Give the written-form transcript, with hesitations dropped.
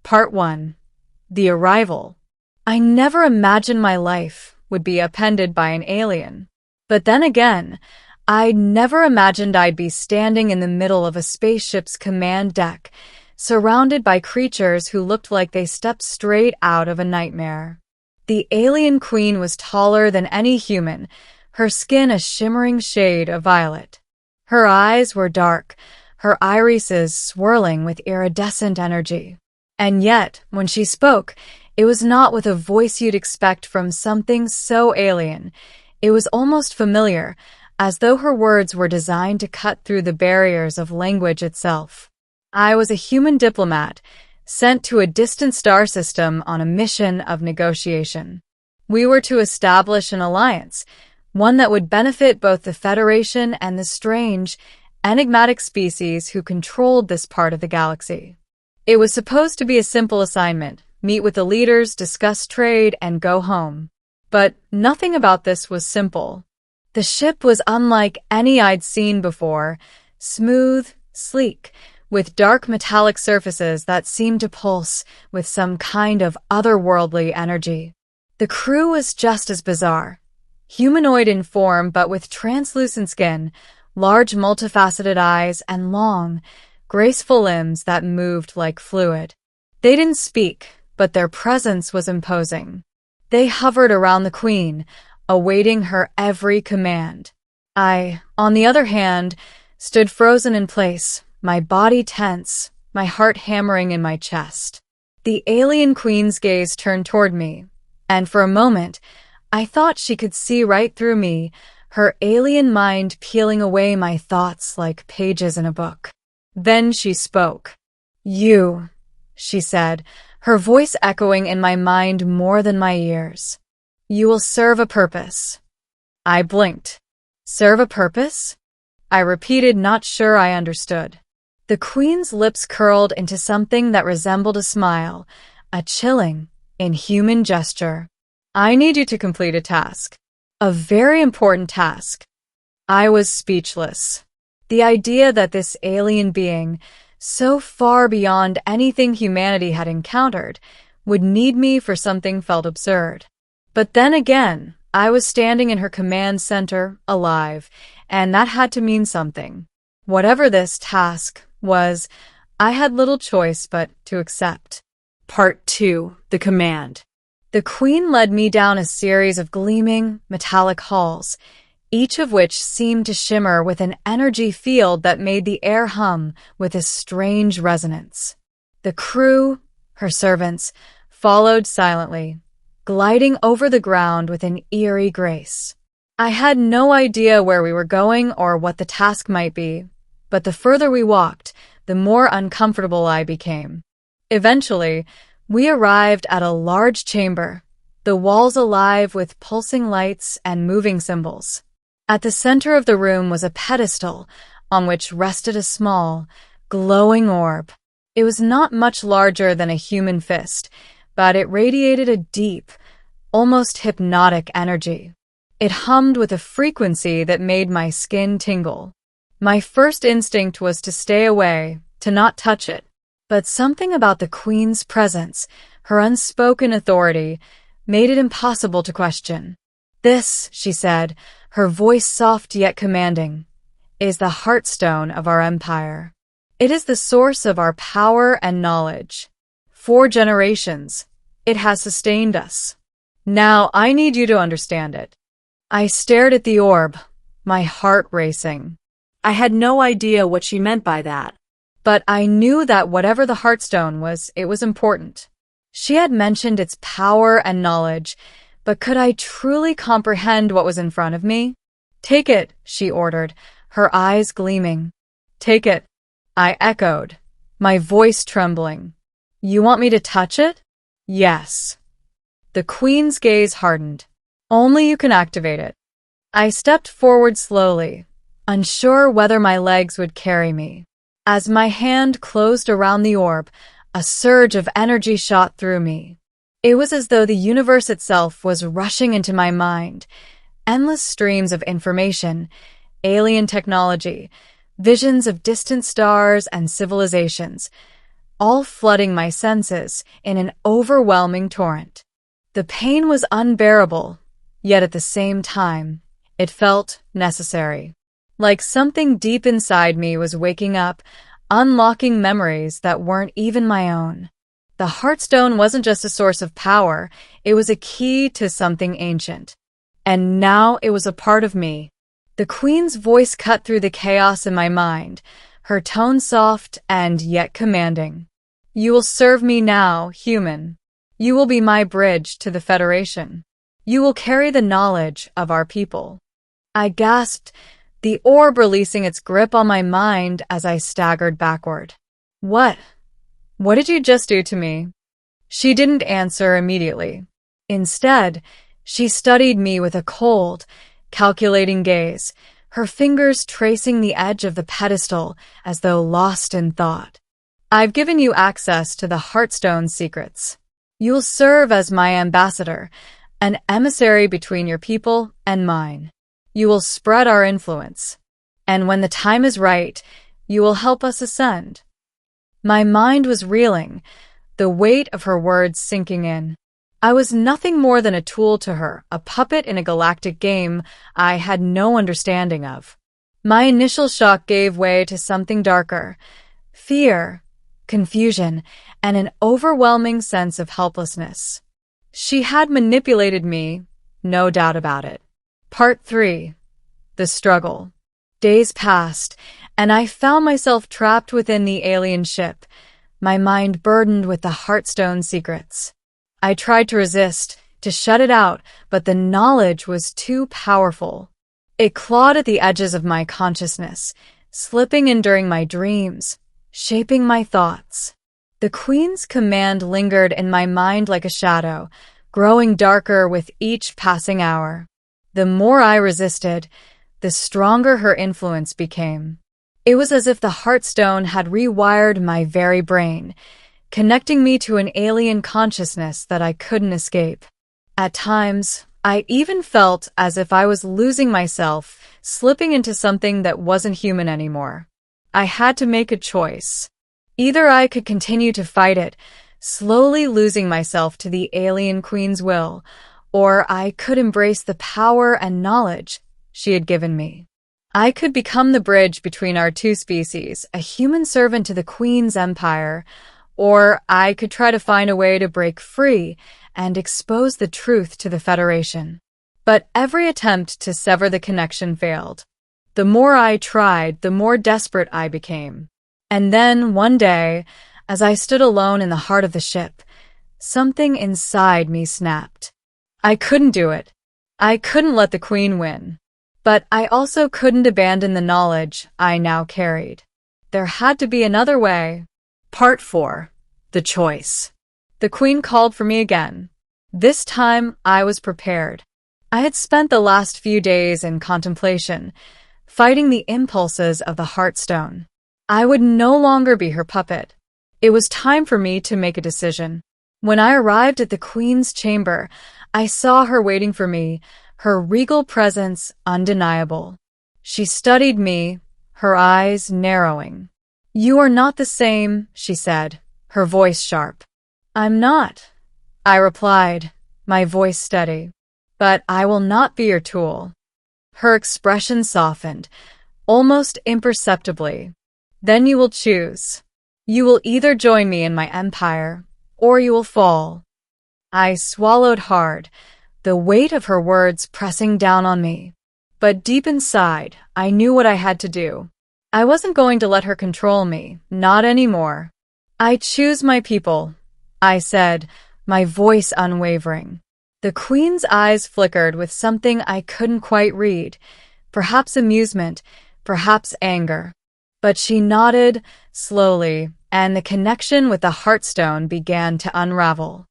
Part 1. The Arrival. I never imagined my life would be upended by an alien. But then again, I never imagined I'd be standing in the middle of a spaceship's command deck, surrounded by creatures who looked like they stepped straight out of a nightmare. The alienqueen was taller than any human, her skin a shimmering shade of violet. Her eyes were dark, her irises swirling with iridescent energy. And yet, when she spoke, it was not with a voice you'd expect from something so alien. It was almost familiar, as though her words were designed to cut through the barriers of language itself. I was a human diplomat, sent to a distant star system on a mission of negotiation. We were to establish an alliance, one that would benefit both the Federation and the strange, enigmatic species who controlled this part of the galaxy. It was supposed to be a simple assignment: meet with the leaders, discuss trade, and go home. But nothing about this was simple. The ship was unlike any I'd seen before, smooth, sleek, with dark metallic surfaces that seemed to pulse with some kind of otherworldly energy. The crew was just as bizarre. Humanoid in form but with translucent skin, large multifaceted eyes, and long, graceful limbs that moved like fluid. They didn't speak, but their presence was imposing. They hovered around the Queen, awaiting her every command. I, on the other hand, stood frozen in place, my body tense, my heart hammering in my chest. The alien queen's gaze turned toward me, and for a moment, I thought she could see right through me, her alien mind peeling away my thoughts like pages in a book. Then she spoke. "You," she said, her voice echoing in my mind more than my ears. "You will serve a purpose." I blinked. "Serve a purpose?" I repeated, not sure I understood. The Queen's lips curled into something that resembled a smile, a chilling, inhuman gesture. "I need you to complete a task. A very important task." I was speechless. The idea that this alien being, so far beyond anything humanity had encountered, would need me for something felt absurd. But then again, I was standing in her command center, alive, and that had to mean something. Whatever this task was, I had little choice but to accept. Part 2. The Command. The Queen led me down a series of gleaming, metallic halls, each of which seemed to shimmer with an energy field that made the air hum with a strange resonance. The crew, her servants, followed silently, gliding over the ground with an eerie grace. I had no idea where we were going or what the task might be, but the further we walked, the more uncomfortable I became. Eventually, we arrived at a large chamber, the walls alive with pulsing lights and moving symbols. At the center of the room was a pedestal on which rested a small, glowing orb. It was not much larger than a human fist, but it radiated a deep, almost hypnotic energy. It hummed with a frequency that made my skin tingle. My first instinct was to stay away, to not touch it. But something about the Queen's presence, her unspoken authority, made it impossible to question. "This," she said, her voice soft yet commanding, "is the Heartstone of our empire. It is the source of our power and knowledge. For generations, it has sustained us. Now I need you to understand it." I stared at the orb, my heart racing. I had no idea what she meant by that. But I knew that whatever the Heartstone was, it was important. She had mentioned its power and knowledge, but could I truly comprehend what was in front of me? "Take it," she ordered, her eyes gleaming. "Take it," I echoed, my voice trembling. "You want me to touch it?" "Yes." The Queen's gaze hardened. "Only you can activate it." I stepped forward slowly, unsure whether my legs would carry me. As my hand closed around the orb, a surge of energy shot through me. It was as though the universe itself was rushing into my mind. Endless streams of information, alien technology, visions of distant stars and civilizations. all flooding my senses in an overwhelming torrent. The pain was unbearable, yet at the same time, it felt necessary. Like something deep inside me was waking up, unlocking memories that weren't even my own. The Heartstone wasn't just a source of power, it was a key to something ancient. And now it was a part of me. The Queen's voice cut through the chaos in my mind, her tone soft and yet commanding. You will serve me now, human. You will be my bridge to the Federation. You will carry the knowledge of our people. I gasped, the orb releasing its grip on my mind as I staggered backward. What did you just do to me? She didn't answer immediately. Instead, she studied me with a cold, calculating gaze, her fingers tracing the edge of the pedestal as though lost in thought. I've given you access to the Heartstone secrets. You'll serve as my ambassador, an emissary between your people and mine. You will spread our influence. And when the time is right, you will help us ascend. My mind was reeling, the weight of her words sinking in. I was nothing more than a tool to her, a puppet in a galactic game I had no understanding of. My initial shock gave way to something darker, fear, confusion, and an overwhelming sense of helplessness. She had manipulated me, no doubt about it. Part 3. The Struggle. Days passed, and I found myself trapped within the alien ship, my mind burdened with the Heartstone secrets. I tried to resist, to shut it out, but the knowledge was too powerful. It clawed at the edges of my consciousness, slipping in during my dreams, shaping my thoughts. The Queen's command lingered in my mind like a shadow, growing darker with each passing hour. The more I resisted, the stronger her influence became. It was as if the Heartstone had rewired my very brain, connecting me to an alien consciousness that I couldn't escape. At times, I even felt as if I was losing myself, slipping into something that wasn't human anymore. I had to make a choice. Either I could continue to fight it, slowly losing myself to the alien queen's will, or I could embrace the power and knowledge she had given me. I could become the bridge between our two species, a human servant to the Queen's empire, or I could try to find a way to break free and expose the truth to the Federation. But every attempt to sever the connection failed. The more I tried, the more desperate I became. And then, one day, as I stood alone in the heart of the ship, something inside me snapped. I couldn't do it. I couldn't let the Queen win. But I also couldn't abandon the knowledge I now carried. There had to be another way. Part 4. The Choice. The Queen called for me again. This time, I was prepared. I had spent the last few days in contemplation, fighting the impulses of the Heartstone. I would no longer be her puppet. It was time for me to make a decision. When I arrived at the Queen's chamber, I saw her waiting for me, her regal presence undeniable. She studied me, her eyes narrowing. "You are not the same," she said, her voice sharp. "I'm not," I replied, my voice steady. "But I will not be your tool." Her expression softened, almost imperceptibly. "Then you will choose. You will either join me in my empire, or you will fall." I swallowed hard, the weight of her words pressing down on me. But deep inside, I knew what I had to do. I wasn't going to let her control me, not anymore. "I choose my people," I said, my voice unwavering. The Queen's eyes flickered with something I couldn't quite read, perhaps amusement, perhaps anger. But she nodded, slowly, and the connection with the Heartstone began to unravel.